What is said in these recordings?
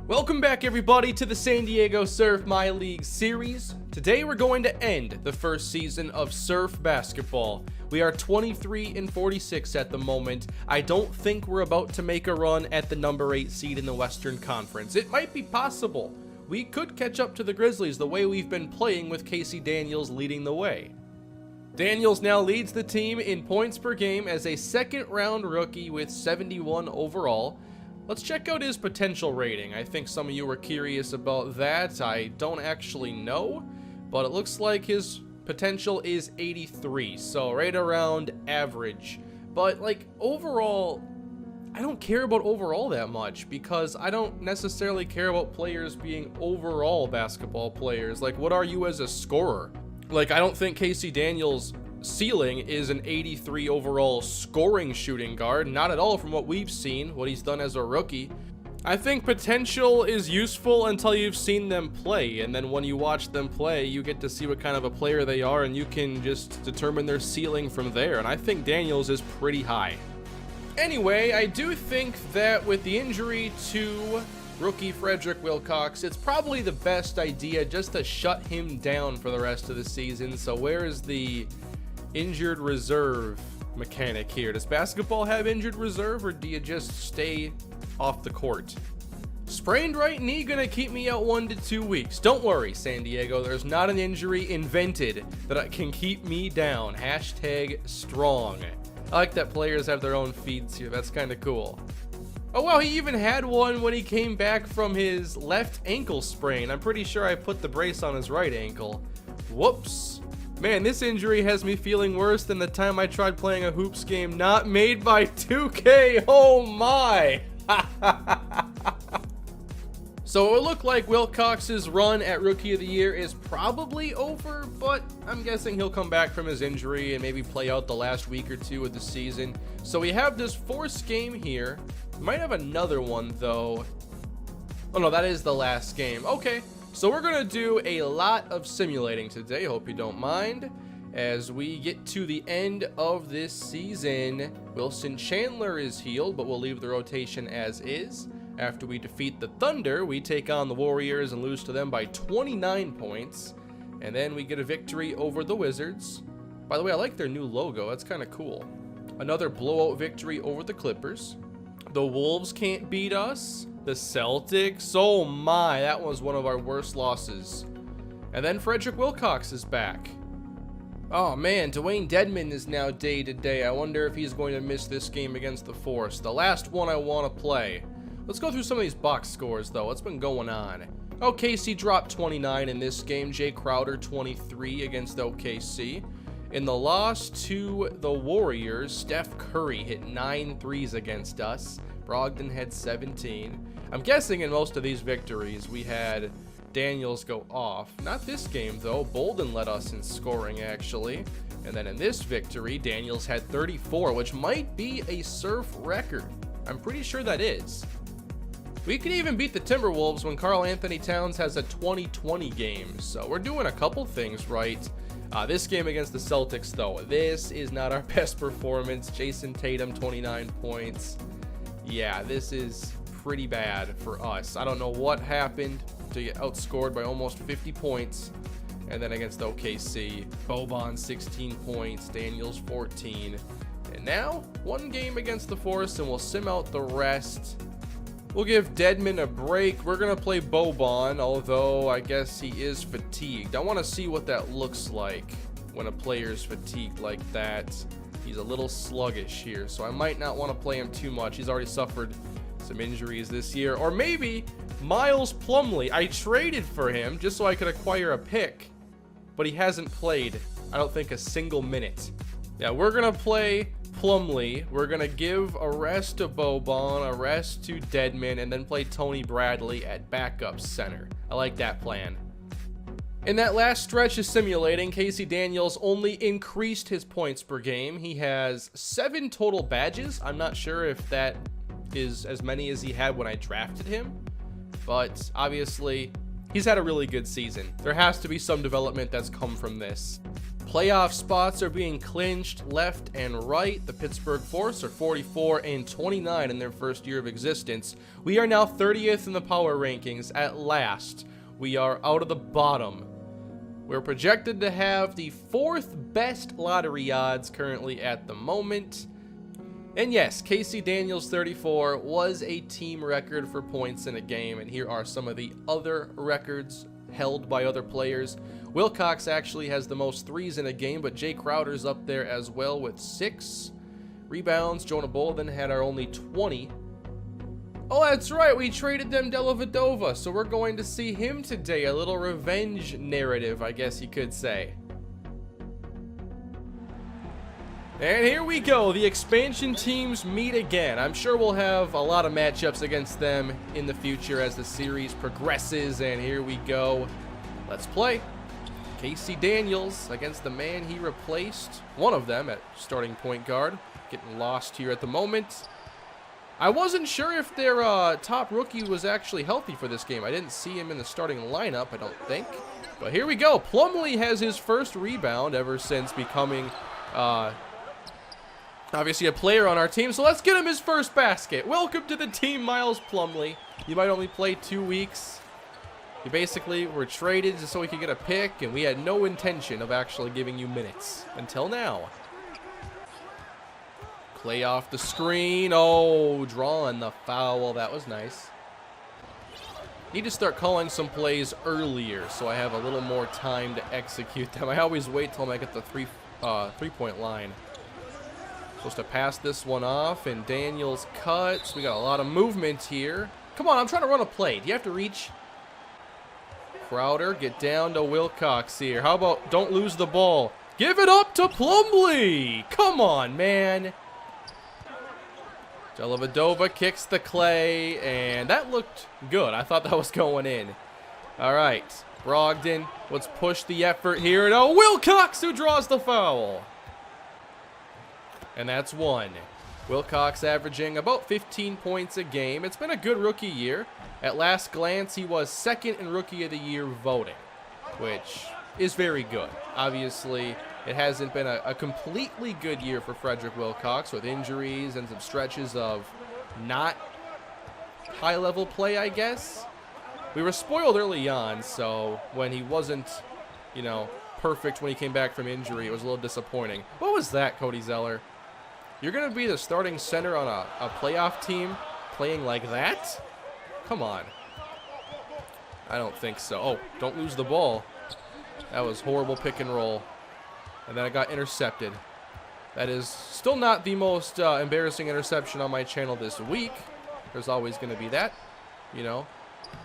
Welcome back everybody to the San Diego Surf MyLeague series. Today we're going to end the first season of Surf Basketball. We are 23-46 at the moment. I don't think we're about to make a run at the number 8 seed in the Western Conference. It might be possible. We could catch up to the Grizzlies the way we've been playing with Casey Daniels leading the way. Daniels now leads the team in points per game as a second-round rookie with 71 overall. Let's check out his potential rating. I think some of you were curious about that. I don't actually know, but it looks like his potential is 83, so right around average. But like overall, I don't care about overall that much because I don't necessarily care about players being overall basketball players. Like, what are you as a scorer? Like, I don't think Casey Daniels' ceiling is an 83 overall scoring shooting guard. Not at all from what we've seen, what he's done as a rookie. I think potential is useful until you've seen them play, and then when you watch them play, you get to see what kind of a player they are, and you can just determine their ceiling from there, and I think Daniels is pretty high. Anyway, I do think that with the injury to rookie Frederick Wilcox, it's probably the best idea just to shut him down for the rest of the season. So where is the injured reserve mechanic here? Does basketball have injured reserve, or do you just stay off the court? Sprained right knee gonna keep me out 1 to 2 weeks. Don't worry, San Diego, there's not an injury invented that can keep me down. Hashtag strong. I like that players have their own feeds here. That's kind of cool. Oh wow, he even had one when he came back from his left ankle sprain. I'm pretty sure I put the brace on his right ankle. Whoops. Man, this injury has me feeling worse than the time I tried playing a hoops game not made by 2K. Oh my. So it looked like Wilcox's run at Rookie of the Year is probably over, but I'm guessing he'll come back from his injury and maybe play out the last week or two of the season. So we have this forced game here. We might have another one though. Oh no, that is the last game. Okay, so we're gonna do a lot of simulating today. Hope you don't mind. As we get to the end of this season, Wilson Chandler is healed, but we'll leave the rotation as is. After we defeat the Thunder, we take on the Warriors and lose to them by 29 points. And then we get a victory over the Wizards. By the way, I like their new logo. That's kind of cool. Another blowout victory over the Clippers. The Wolves can't beat us. The Celtics. Oh my, that was one of our worst losses. And then Frederick Wilcox is back. Oh man, Dwayne Dedmon is now day to day. I wonder if he's going to miss this game against the Force. The last one I want to play. Let's go through some of these box scores, though. What's been going on? OKC dropped 29 in this game. Jay Crowder, 23 against OKC. In the loss to the Warriors, Steph Curry hit 9 threes against us. Brogdon had 17. I'm guessing in most of these victories, we had Daniels go off. Not this game, though. Bolden led us in scoring, actually. And then in this victory, Daniels had 34, which might be a Surf record. I'm pretty sure that is. We could even beat the Timberwolves when Karl Anthony Towns has a 20-20 game. So we're doing a couple things right. This game against the Celtics, though, this is not our best performance. Jason Tatum, 29 points. Yeah, this is pretty bad for us. I don't know what happened to get outscored by almost 50 points. And then against OKC, Boban, 16 points, Daniels, 14. And now, one game against the Force, and we'll sim out the rest. We'll give Dedmon a break. We're going to play Boban, although I guess he is fatigued. I want to see what that looks like when a player's fatigued like that. He's a little sluggish here, so I might not want to play him too much. He's already suffered some injuries this year. Or maybe Miles Plumlee. I traded for him just so I could acquire a pick, but he hasn't played, I don't think, a single minute. Yeah, we're going to play Plumlee. We're going to give a rest to Boban, a rest to Dedmon, and then play Tony Bradley at backup center. I like that plan. In that last stretch of simulating, Casey Daniels only increased his points per game. He has 7 total badges. I'm not sure if that is as many as he had when I drafted him, but obviously he's had a really good season. There has to be some development that's come from this. Playoff spots are being clinched left and right. The Pittsburgh Force are 44-29 in their first year of existence. We are now 30th in the power rankings at last. We are out of the bottom. We're projected to have the 4th best lottery odds currently at the moment. And yes, Casey Daniels 34 was a team record for points in a game, and here are some of the other records held by other players. Wilcox actually has the most threes in a game, but Jay Crowder's up there as well with 6 rebounds. Jonah Bolden had our only 20. Oh, that's right, we traded them Dellavedova, so we're going to see him today. A little revenge narrative, I guess you could say. And here we go, the expansion teams meet again. I'm sure we'll have a lot of matchups against them in the future as the series progresses, and here we go. Let's play. Casey Daniels against the man he replaced, one of them at starting point guard. Getting lost here at the moment. I wasn't sure if their top rookie was actually healthy for this game. I didn't see him in the starting lineup, I don't think. But here we go. Plumlee has his first rebound ever since becoming obviously a player on our team, so let's get him his first basket. Welcome to the team, Miles Plumlee. You might only play 2 weeks. You basically were traded just so we could get a pick, and we had no intention of actually giving you minutes until now. Play off the screen. Oh, drawing the foul. That was nice. Need to start calling some plays earlier so I have a little more time to execute them. I always wait till I get the three-point line. Supposed to pass this one off, and Daniels cuts. We got a lot of movement here. Come on, I'm trying to run a play. Do you have to reach? Crowder, get down to Wilcox here. How about don't lose the ball? Give it up to Plumlee. Come on, man. Dellavedova kicks the clay, and that looked good. I thought that was going in. All right, Brogdon, let's push the effort here. No, Wilcox who draws the foul. And that's one. Wilcox averaging about 15 points a game. It's been a good rookie year. At last glance, he was 2nd in Rookie of the Year voting, which is very good. Obviously, it hasn't been a completely good year for Frederick Wilcox with injuries and some stretches of not high-level play, I guess. We were spoiled early on, so when he wasn't, you know, perfect when he came back from injury, it was a little disappointing. What was that, Cody Zeller? You're going to be the starting center on a playoff team playing like that? Come on. I don't think so. Oh, don't lose the ball. That was horrible pick and roll. And then I got intercepted. That is still not the most embarrassing interception on my channel this week. There's always going to be that. You know,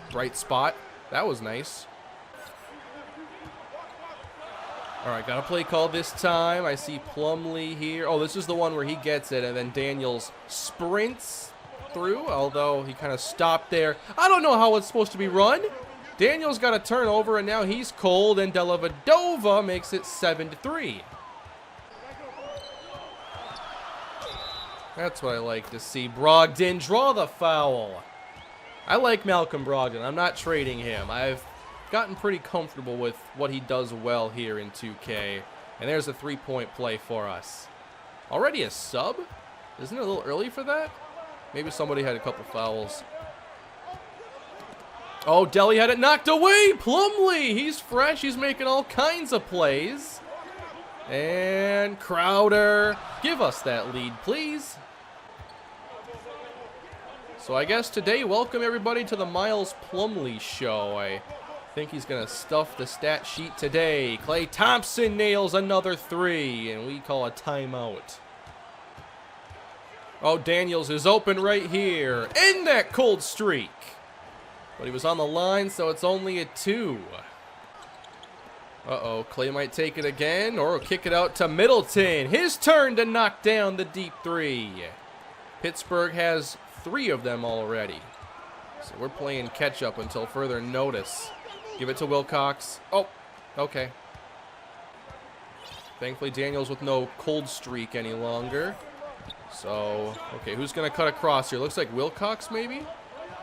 bright spot. That was nice. All right, got a play call this time. I see Plumlee here. Oh, this is the one where he gets it, and then Daniels sprints through, although he kind of stopped there. I don't know how it's supposed to be run. Daniels got a turnover, and now he's cold, and Dellavedova makes it 7-3. That's what I like to see. Brogdon, draw the foul. I like Malcolm Brogdon. I'm not trading him. I've gotten pretty comfortable with what he does well here in 2K. And there's a 3-point play for us. Already a sub? Isn't it a little early for that? Maybe somebody had a couple fouls. Oh, Delly had it knocked away. Plumlee, he's fresh. He's making all kinds of plays. And Crowder, give us that lead, please. So I guess today, welcome everybody to the Miles Plumlee show. I think he's going to stuff the stat sheet today. Klay Thompson nails another 3, and we call a timeout. Oh, Daniels is open right here. End that cold streak. But he was on the line, so it's only a 2. Uh-oh, Klay might take it again, or kick it out to Middleton. His turn to knock down the deep 3. Pittsburgh has 3 of them already. So we're playing catch-up until further notice. Give it to Wilcox. Oh, okay. Thankfully, Daniels with no cold streak any longer. So, okay, who's going to cut across here? Looks like Wilcox, maybe?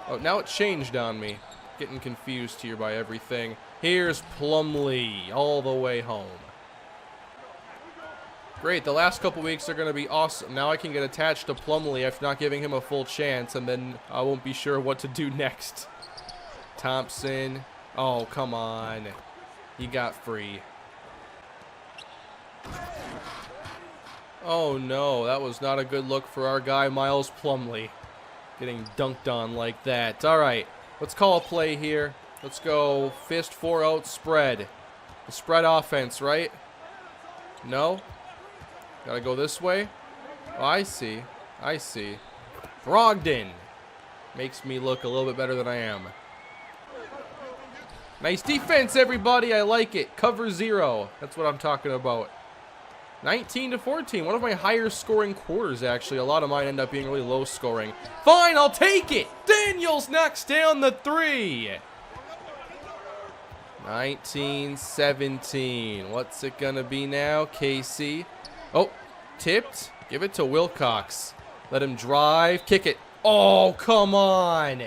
Oh, now it changed on me. Getting confused here by everything. Here's Plumlee all the way home. Great, the last couple weeks are going to be awesome. Now I can get attached to Plumlee after not giving him a full chance, and then I won't be sure what to do next. Thompson. Oh, come on. He got free. Oh, no. That was not a good look for our guy, Miles Plumlee. Getting dunked on like that. All right, let's call a play here. Let's go fist 4-out spread. The spread offense, right? No? Gotta go this way? Oh, I see. I see. Brogdon. Makes me look a little bit better than I am. Nice defense, everybody. I like it. Cover 0. That's what I'm talking about. 19-14. One of my higher scoring quarters, actually. A lot of mine end up being really low scoring. Fine, I'll take it. Daniels knocks down the 3. 19-17. What's it gonna be now? KC. Oh, tipped. Give it to Wilcox. Let him drive. Kick it. Oh, come on.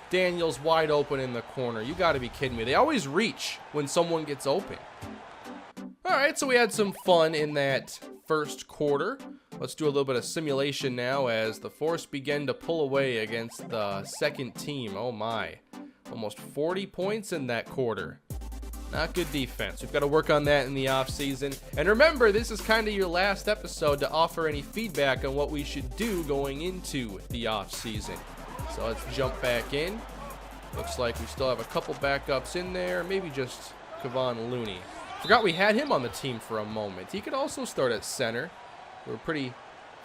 Daniels wide open in the corner. You got to be kidding me. They always reach when someone gets open. All right, so we had some fun in that first quarter. Let's do a little bit of simulation now as the Force began to pull away against the second team. Oh, my. Almost 40 points in that quarter. Not good defense. We've got to work on that in the offseason. And remember, this is kind of your last episode to offer any feedback on what we should do going into the offseason. So let's jump back in. Looks like we still have a couple backups in there. Maybe just Kevon Looney. Forgot we had him on the team for a moment. He could also start at center. We're pretty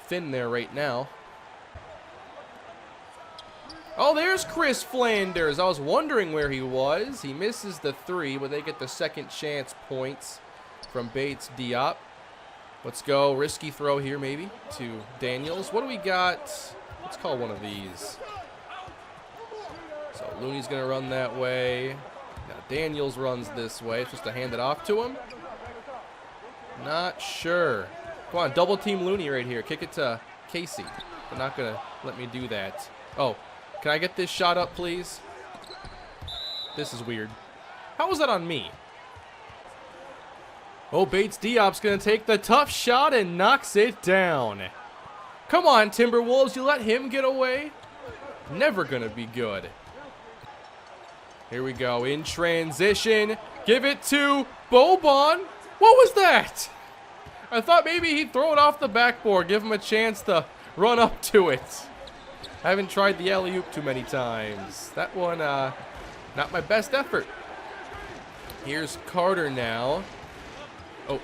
thin there right now. Oh, there's Chris Flanders. I was wondering where he was. He misses the 3, but they get the second chance points from Bates Diop. Let's go. Risky throw here maybe to Daniels. What do we got? Let's call one of these. So Looney's going to run that way. Now Daniels runs this way. It's just to hand it off to him. Not sure. Come on, double team Looney right here. Kick it to Casey. They're not going to let me do that. Oh. Can I get this shot up, please? This is weird. How was that on me? Oh, Bates Diop's going to take the tough shot and knocks it down. Come on, Timberwolves. You let him get away? Never going to be good. Here we go. In transition. Give it to Boban. What was that? I thought maybe he'd throw it off the backboard. Give him a chance to run up to it. I haven't tried the alley-oop too many times. That one, not my best effort. Here's Carter now. Oh,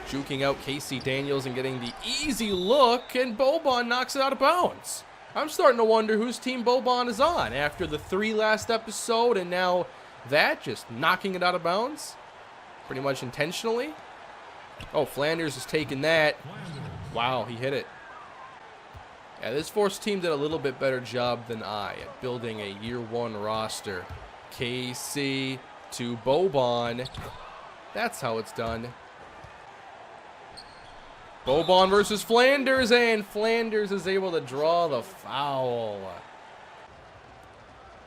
juking out Casey Daniels and getting the easy look, and Boban knocks it out of bounds. I'm starting to wonder whose team Boban is on after the 3 last episode, and now that, just knocking it out of bounds. Pretty much intentionally. Oh, Flanders is taking that. Wow, he hit it. Yeah, this Force team did a little bit better job than I at building a year 1 roster. KC to Boban. That's how it's done. Boban versus Flanders, and Flanders is able to draw the foul.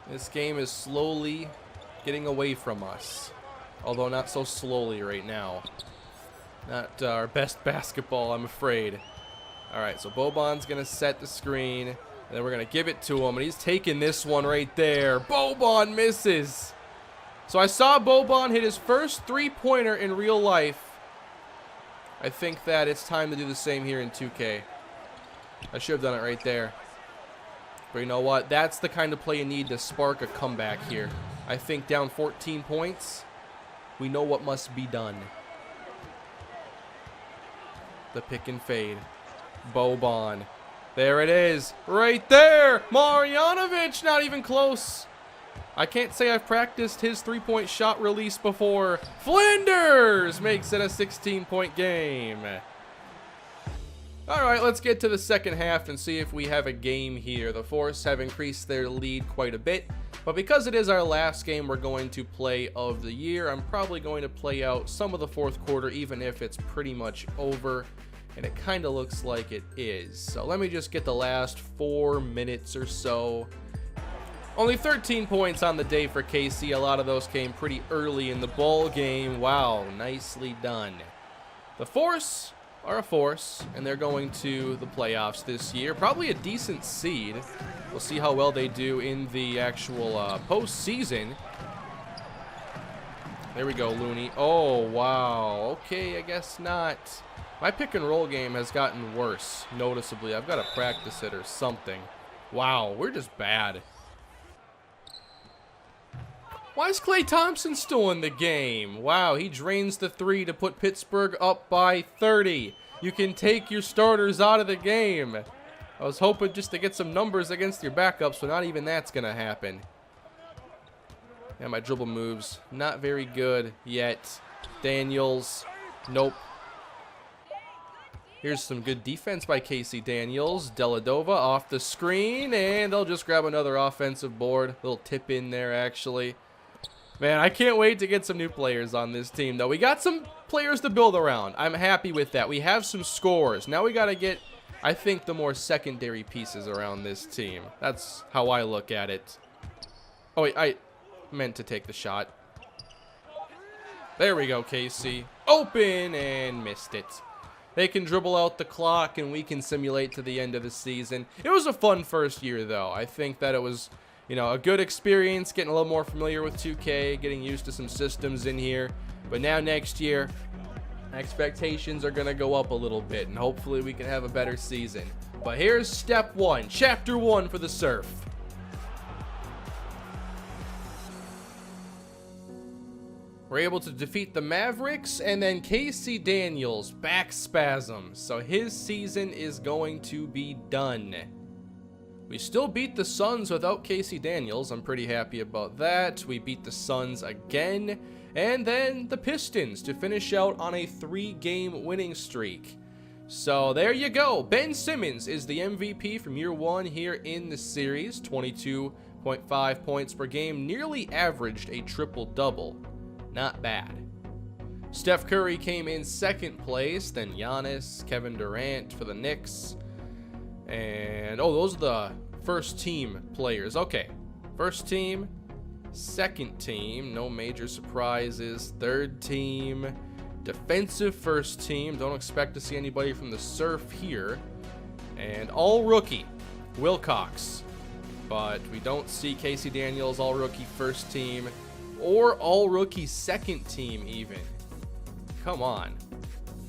This game is slowly getting away from us. Although not so slowly right now. Not our best basketball, I'm afraid. All right, so Boban's going to set the screen, and then we're going to give it to him, and he's taking this one right there. Boban misses. So I saw Boban hit his first three-pointer in real life. I think that it's time to do the same here in 2K. I should have done it right there. But you know what? That's the kind of play you need to spark a comeback here. I think down 14 points, we know what must be done. The pick and fade. Boban. There it is. Right there. Marjanovic, not even close. I can't say I've practiced his three-point shot release before. Flanders makes it a 16-point game. All right, let's get to the second half and see if we have a game here. The Force have increased their lead quite a bit, but because it is our last game we're going to play of the year, I'm probably going to play out some of the fourth quarter, even if it's pretty much over. And it kind of looks like it is. So let me just get the last 4 minutes or so. Only 13 points on the day for KC. A lot of those came pretty early in the ball game. Wow, nicely done. The Force are a force, and they're going to the playoffs this year. Probably a decent seed. We'll see how well they do in the actual postseason. There we go, Looney. Oh, wow. Okay, I guess not. My pick and roll game has gotten worse, noticeably. I've got to practice it or something. Wow, we're just bad. Why is Klay Thompson still in the game? Wow, he drains the 3 to put Pittsburgh up by 30. You can take your starters out of the game. I was hoping just to get some numbers against your backups, but not even that's going to happen. Yeah, my dribble moves, not very good yet. Daniels, nope. Here's some good defense by Casey Daniels. Deladova off the screen, and they'll just grab another offensive board. Little tip in there, actually. Man, I can't wait to get some new players on this team, though. We got some players to build around. I'm happy with that. We have some scorers. Now we got to get, I think, the more secondary pieces around this team. That's how I look at it. Oh, wait, I meant to take the shot. There we go, Casey. Open and missed it. They can dribble out the clock, and we can simulate to the end of the season. It was a fun first year, though. I think that it was, you know, a good experience, getting a little more familiar with 2K, getting used to some systems in here. But now next year, expectations are going to go up a little bit, and hopefully we can have a better season. But here's step 1, chapter 1 for the Surf. We're able to defeat the Mavericks, and then Casey Daniels, back spasms. So his season is going to be done. We still beat the Suns without Casey Daniels. I'm pretty happy about that. We beat the Suns again. And then the Pistons to finish out on a 3-game winning streak. So there you go. Ben Simmons is the MVP from year 1 here in the series. 22.5 points per game. Nearly averaged a triple-double. Not bad. Steph Curry came in 2nd place. Then Giannis, Kevin Durant for the Knicks. And, oh, those are the first team players. Okay, first team, second team, no major surprises. Third team, defensive first team. Don't expect to see anybody from the Surf here. And all rookie, Wilcox. But we don't see Casey Daniels, all rookie first team, or all rookie second team even. Come on.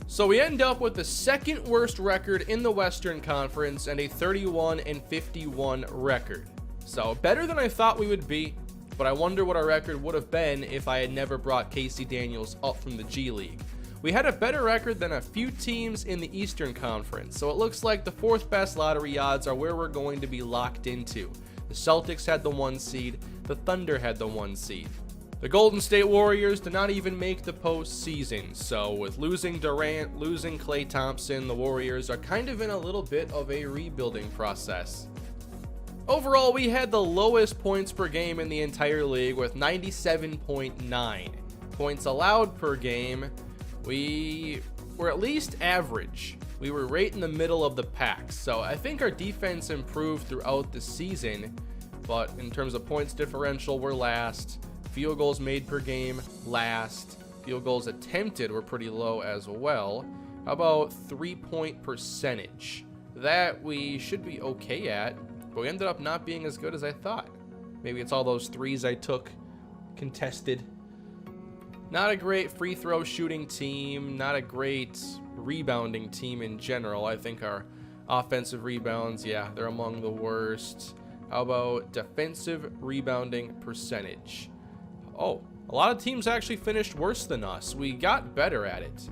So we end up with the 2nd worst record in the Western Conference and a 31-51 record. So better than I thought we would be, but I wonder what our record would have been if I had never brought Casey Daniels up from the G League. We had a better record than a few teams in the Eastern Conference, so it looks like the 4th best lottery odds are where we're going to be locked into. The Celtics had the 1 seed, the Thunder had the 1 seed. The Golden State Warriors did not even make the postseason, so with losing Durant, losing Klay Thompson, the Warriors are kind of in a little bit of a rebuilding process. Overall, we had the lowest points per game in the entire league with 97.9. Points allowed per game, we were at least average. We were right in the middle of the pack, so I think our defense improved throughout the season, but in terms of points differential, we're last. Field goals made per game, last. Field goals attempted were pretty low as well. How about 3-point percentage? That we should be okay at, but we ended up not being as good as I thought. Maybe it's all those threes I took contested. Not a great free throw shooting team, not a great rebounding team in general. I think our offensive rebounds, yeah, they're among the worst. How about defensive rebounding percentage? Oh, a lot of teams actually finished worse than us. We got better at it.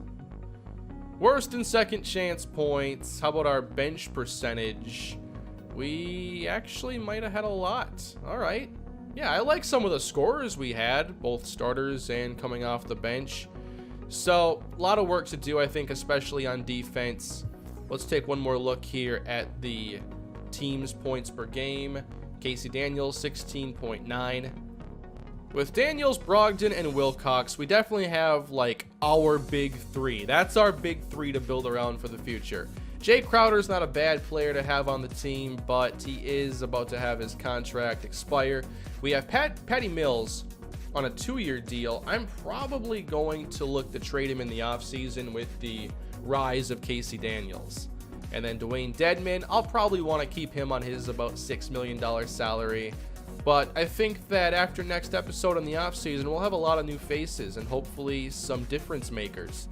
Worst in second chance points. How about our bench percentage? We actually might have had a lot. All right. Yeah, I like some of the scorers we had, both starters and coming off the bench. So, a lot of work to do, I think, especially on defense. Let's take one more look here at the team's points per game. Casey Daniels, 16.9. With Daniels, Brogdon, and Wilcox, we definitely have, like, our big 3. That's our big 3 to build around for the future. Jay Crowder's not a bad player to have on the team, but he is about to have his contract expire. We have Patty Mills on a 2-year deal. I'm probably going to look to trade him in the offseason with the rise of Casey Daniels. And then Dwayne Dedman, I'll probably want to keep him on his about $6 million salary. But I think that after next episode on the offseason, we'll have a lot of new faces and hopefully some difference makers.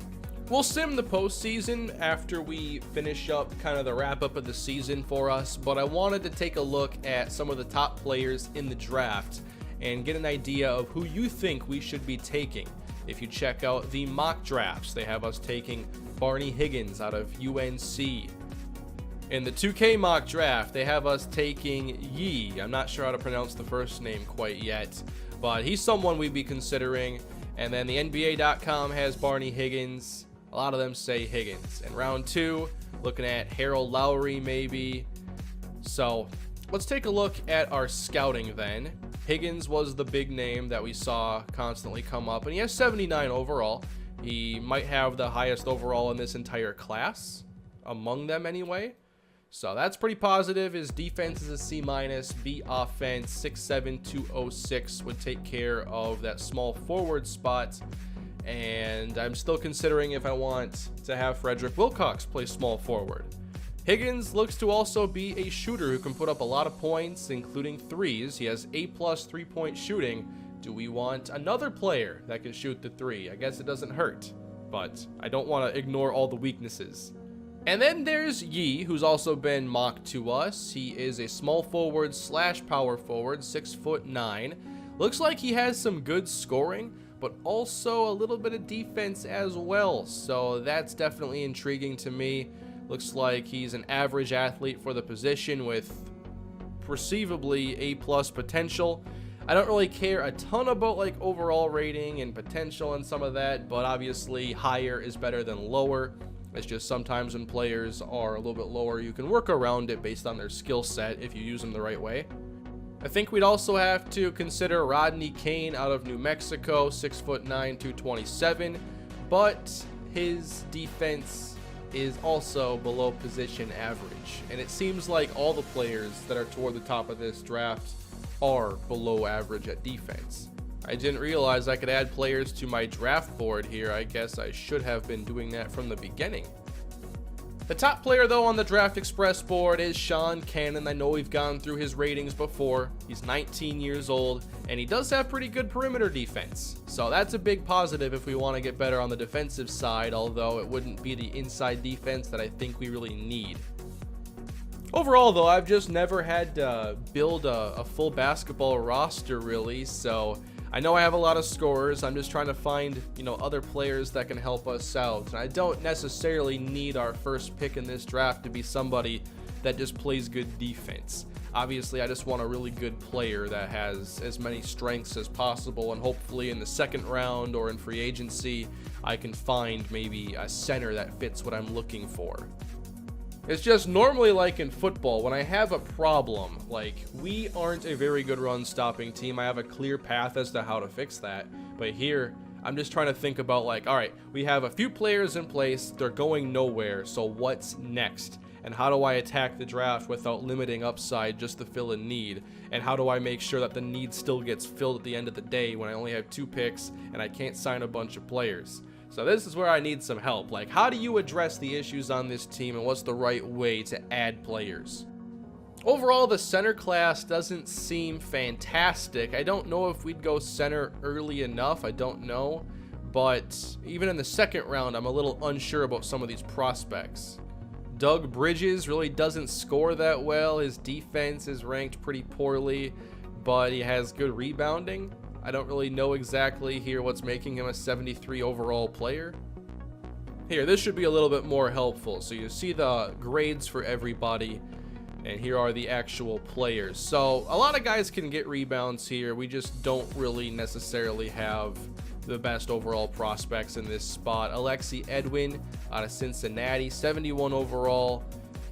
We'll sim the postseason after we finish up kind of the wrap up of the season for us, but I wanted to take a look at some of the top players in the draft and get an idea of who you think we should be taking. If you check out the mock drafts, they have us taking Barney Higgins out of UNC. In the 2K mock draft, they have us taking Yee. I'm not sure how to pronounce the first name quite yet, but he's someone we'd be considering. And then the NBA.com has Barney Higgins. A lot of them say Higgins. In round 2, looking at Harold Lowry maybe. So let's take a look at our scouting then. Higgins was the big name that we saw constantly come up, and he has 79 overall. He might have the highest overall in this entire class, among them anyway. So that's pretty positive. His defense is a C-, B offense, 6'7", 206 would take care of that small forward spot. And I'm still considering if I want to have Frederick Wilcox play small forward. Higgins looks to also be a shooter who can put up a lot of points, including threes. He has A+ 3-point shooting. Do we want another player that can shoot the three? I guess it doesn't hurt, but I don't want to ignore all the weaknesses. And then there's Yee, who's also been mocked to us. He is a small forward / power forward, 6'9". Looks like he has some good scoring, but also a little bit of defense as well. So that's definitely intriguing to me. Looks like he's an average athlete for the position with perceivably A+ potential. I don't really care a ton about like overall rating and potential and some of that, but obviously higher is better than lower. It's just sometimes when players are a little bit lower, you can work around it based on their skill set if you use them the right way. I think we'd also have to consider Rodney Kane out of New Mexico, 6'9", 227, but his defense is also below position average. And it seems like all the players that are toward the top of this draft are below average at defense. I didn't realize I could add players to my draft board here. I guess I should have been doing that from the beginning. The top player, though, on the Draft Express board is Sean Cannon. I know we've gone through his ratings before. He's 19 years old, and he does have pretty good perimeter defense. So that's a big positive if we want to get better on the defensive side, although it wouldn't be the inside defense that I think we really need. Overall, though, I've just never had to build a full basketball roster, really, so I know I have a lot of scorers. I'm just trying to find, other players that can help us out. And I don't necessarily need our first pick in this draft to be somebody that just plays good defense. Obviously, I just want a really good player that has as many strengths as possible, and hopefully in the second round or in free agency, I can find maybe a center that fits what I'm looking for. It's just normally like in football, when I have a problem, like we aren't a very good run stopping team, I have a clear path as to how to fix that. But here, I'm just trying to think about like, all right, we have a few players in place, they're going nowhere, so what's next? And how do I attack the draft without limiting upside just to fill a need? And how do I make sure that the need still gets filled at the end of the day when I only have 2 picks and I can't sign a bunch of players? So this is where I need some help. Like, how do you address the issues on this team, and what's the right way to add players? Overall, the center class doesn't seem fantastic. I don't know if we'd go center early enough. I don't know. But even in the second round, I'm a little unsure about some of these prospects. Doug Bridges really doesn't score that well. His defense is ranked pretty poorly, but he has good rebounding. I don't really know exactly here what's making him a 73 overall player. Here, this should be a little bit more helpful. So you see the grades for everybody, and here are the actual players. So a lot of guys can get rebounds here. We just don't really necessarily have the best overall prospects in this spot. Alexi Edwin out of Cincinnati, 71 overall.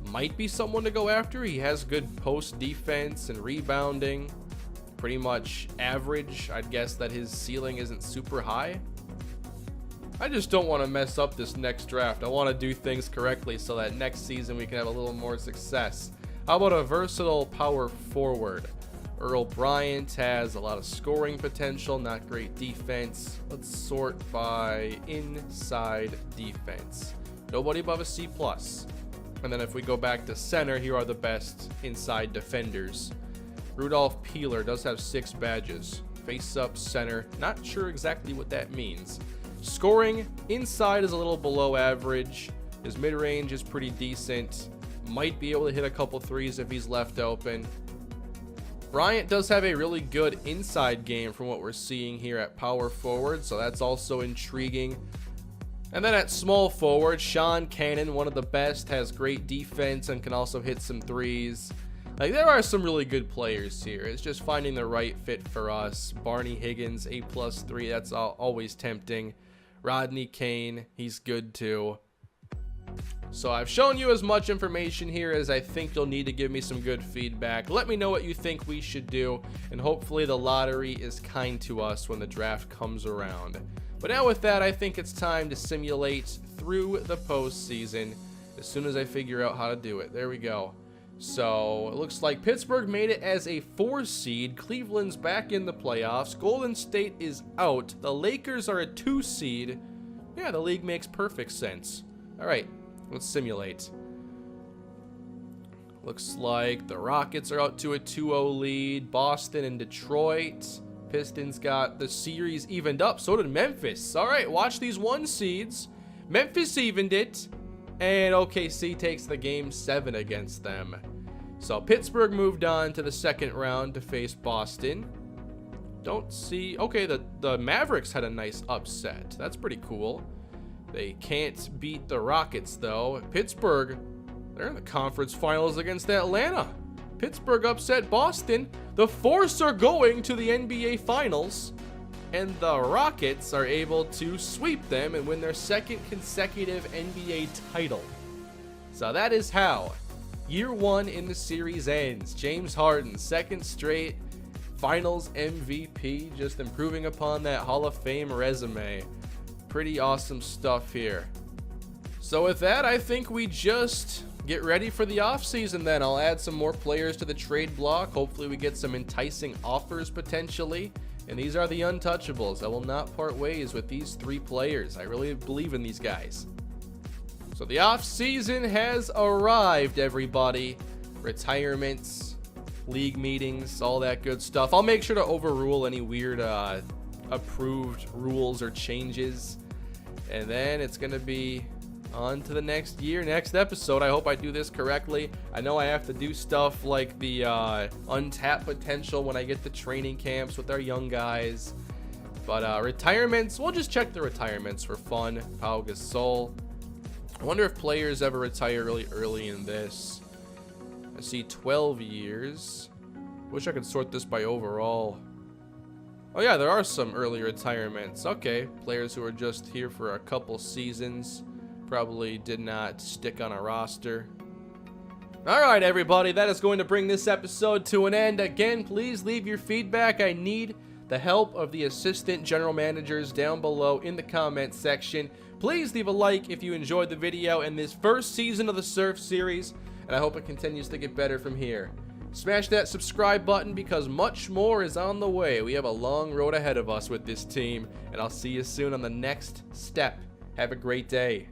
Might be someone to go after. He has good post defense and rebounding. Pretty much average. I'd guess that his ceiling isn't super high. I just don't want to mess up this next draft. I want to do things correctly so that next season we can have a little more success. How about a versatile power forward? Earl Bryant has a lot of scoring potential, not great defense. Let's sort by inside defense. Nobody above a C+. And then if we go back to center, here are the best inside defenders. Rudolph Peeler does have 6 badges. Face up center, not sure exactly what that means. Scoring inside is a little below average. His mid-range is pretty decent. Might be able to hit a couple threes if he's left open. Bryant does have a really good inside game from what we're seeing here at power forward, so that's also intriguing. And then at small forward, Sean Cannon, one of the best, has great defense and can also hit some threes. Like, there are some really good players here. It's just finding the right fit for us. Barney Higgins, A+3, that's always tempting. Rodney Kane, he's good too. So I've shown you as much information here as I think you'll need to give me some good feedback. Let me know what you think we should do, and hopefully the lottery is kind to us when the draft comes around. But now with that, I think it's time to simulate through the postseason as soon as I figure out how to do it. There we go. So it looks like Pittsburgh made it as a 4 seed. Cleveland's back in the playoffs. Golden State is out. The Lakers are a 2 seed. Yeah, the league makes perfect sense. All right, let's simulate. Looks like the Rockets are out to a 2-0 lead. Boston and Detroit. Pistons got the series evened up. So did Memphis. All right, watch these 1 seeds. Memphis evened it. And OKC takes the game 7 against them. So Pittsburgh moved on to the second round to face Boston. Don't see... Okay, the Mavericks had a nice upset. That's pretty cool. They can't beat the Rockets, though. Pittsburgh, they're in the conference finals against Atlanta. Pittsburgh upset Boston. The Force are going to the NBA Finals. And the Rockets are able to sweep them and win their 2nd consecutive NBA title. So that is how year 1 in the series ends. James Harden, 2nd straight Finals MVP, just improving upon that Hall of Fame resume. Pretty awesome stuff here. So with that, I think we just get ready for the offseason then. I'll add some more players to the trade block. Hopefully we get some enticing offers potentially. And these are the untouchables. I will not part ways with these 3 players. I really believe in these guys. So the offseason has arrived, everybody. Retirements, league meetings, all that good stuff. I'll make sure to overrule any weird approved rules or changes. And then it's going to be on to the next year, next episode. I hope I do this correctly. I know I have to do stuff like the untapped potential when I get the training camps with our young guys. But retirements, we'll just check the retirements for fun. Pau Gasol. I wonder if players ever retire really early in this. I see 12 years. Wish I could sort this by overall. Oh yeah, there are some early retirements. Okay, players who are just here for a couple seasons. Probably did not stick on a roster. Alright everybody, that is going to bring this episode to an end. Again, please leave your feedback. I need the help of the assistant general managers down below in the comment section. Please leave a like if you enjoyed the video in this first season of the Surf series, and I hope it continues to get better from here. Smash that subscribe button because much more is on the way. We have a long road ahead of us with this team, and I'll see you soon on the next step. Have a great day.